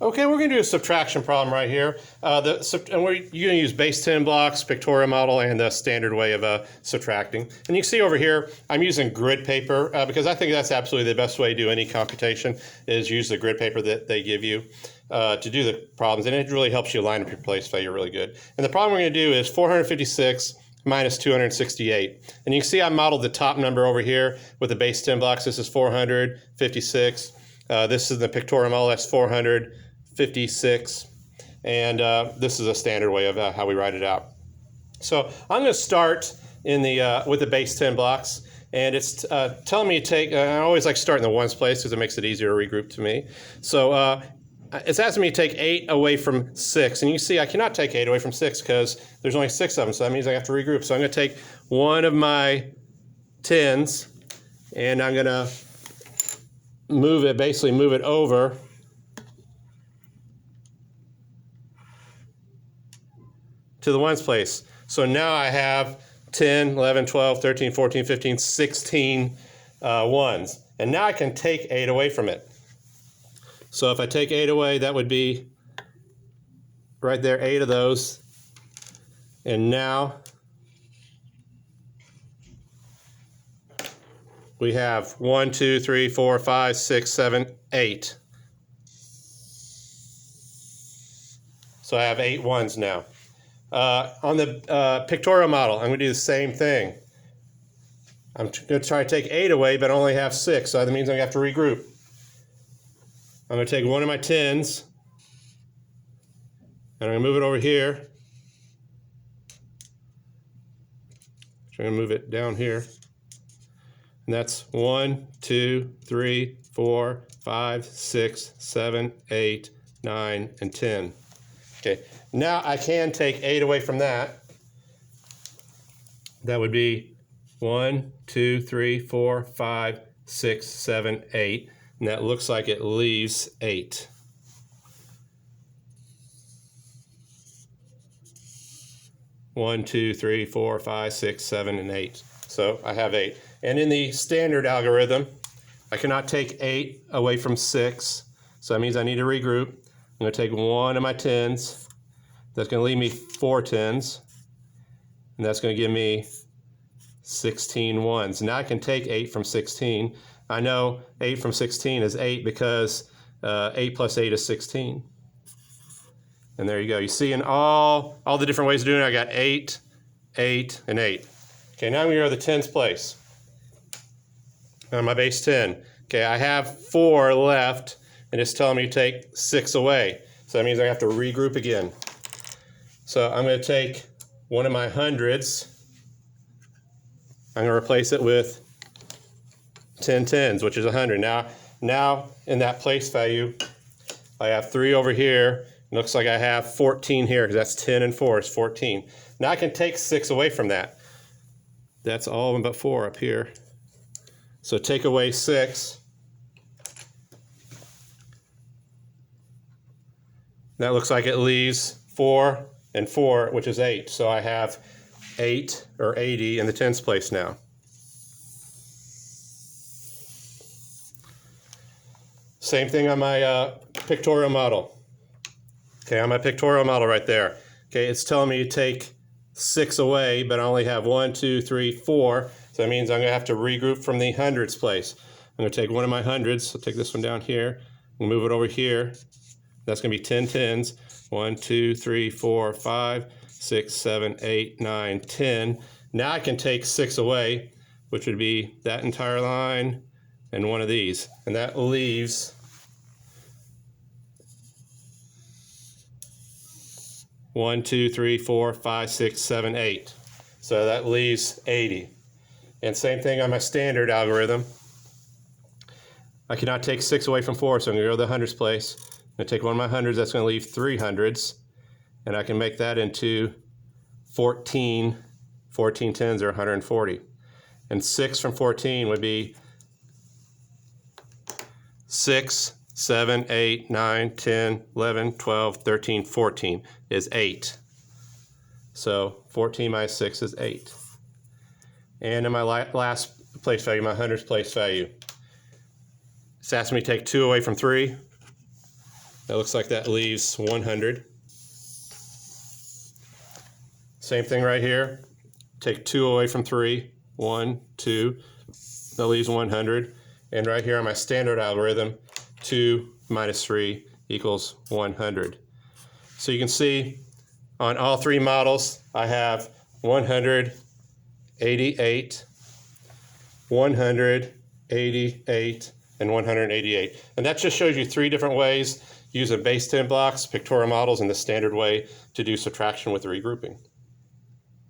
Okay, we're going to do a subtraction problem right here. And you're going to use base 10 blocks, pictorial model, and the standard way of subtracting. And you can see over here, I'm using grid paper because I think that's absolutely the best way to do any computation is use the grid paper that they give you to do the problems. And it really helps you line up your place value really good. And the problem we're going to do is 456 minus 268. And you can see I modeled the top number over here with the base 10 blocks. This is 456. This is the pictorial model, that's 456, and this is a standard way of how we write it out. So I'm going to start in the with the base 10 blocks, and it's telling me to take. I always like to start in the ones place because it makes it easier to regroup to me. So it's asking me to take 8 away from 6, and you can see I cannot take 8 away from 6 because there's only 6 of them, so that means I have to regroup. So I'm going to take one of my 10s, and I'm going to basically move it over to the ones place. So now I have 10, 11, 12, 13, 14, 15, 16 ones. And now I can take 8 away from it. So if I take 8 away, that would be right there, 8 of those. And now we have 1, 2, 3, 4, 5, 6, 7, 8. So I have 8 ones now. On the pictorial model, I'm going to do the same thing. I'm going to try to take 8 away, but I only have 6, so that means I'm going to have to regroup. I'm going to take one of my 10s, and I'm going to move it over here. I'm going to move it down here. And that's 1, 2, 3, 4, 5, 6, 7, 8, 9, and 10. Okay, now I can take 8 away from that. That would be 1, 2, 3, 4, 5, 6, 7, 8. And that looks like it leaves 8. One, 2, 3, 4, 5, 6, 7, and 8. So I have 8. And in the standard algorithm, I cannot take 8 away from 6. So that means I need to regroup. I'm going to take one of my 10s. That's going to leave me 4 10s. And that's going to give me 16 ones. Now I can take 8 from 16. I know 8 from 16 is 8 because 8 plus 8 is 16. And there you go. You see in all the different ways of doing it, I got 8, 8, and 8. Okay, now I'm going to go to the tens place. On my base 10. Okay, I have 4 left, and it's telling me to take 6 away. So that means I have to regroup again. So I'm going to take one of my hundreds. I'm going to replace it with 10 tens, which is 100. Now in that place value, I have 3 over here. It looks like I have 14 here because that's 10 and 4 is 14. Now I can take 6 away from that. That's all of them but 4 up here. So take away 6. That looks like it leaves 4 and 4, which is 8. So I have 8 or 80 in the tens place now. Same thing on my pictorial model. Okay, on my pictorial model right there. Okay, it's telling me to take 6 away, but I only have 1, 2, 3, 4. So that means I'm going to have to regroup from the hundreds place. I'm going to take one of my hundreds. So take this one down here and move it over here. That's going to be 10 tens. 1, 2, 3, 4, 5, 6, 7, 8, 9, 10. Now I can take 6 away, which would be that entire line and one of these. And that leaves 1, 2, 3, 4, 5, 6, 7, 8. So that leaves 80. And same thing on my standard algorithm. I cannot take 6 away from 4, so I'm going to go to the hundreds place. I'm going to take one of my hundreds, that's going to leave 3 hundreds. And I can make that into 14 tens or 140. And 6 from 14 would be 6, 7, 8, 9, 10, 11, 12, 13, 14 is 8. So 14 minus 6 is 8. And in my last place value, my hundreds place value, it's asking me to take 2 away from 3. That looks like that leaves 100. Same thing right here. Take 2 away from 3. 1, 2. That leaves 100. And right here on my standard algorithm, 2 minus 3 equals 100. So you can see on all 3 models, I have 188, 188, and 188. And that just shows you 3 different ways using base 10 blocks, pictorial models, and the standard way to do subtraction with regrouping.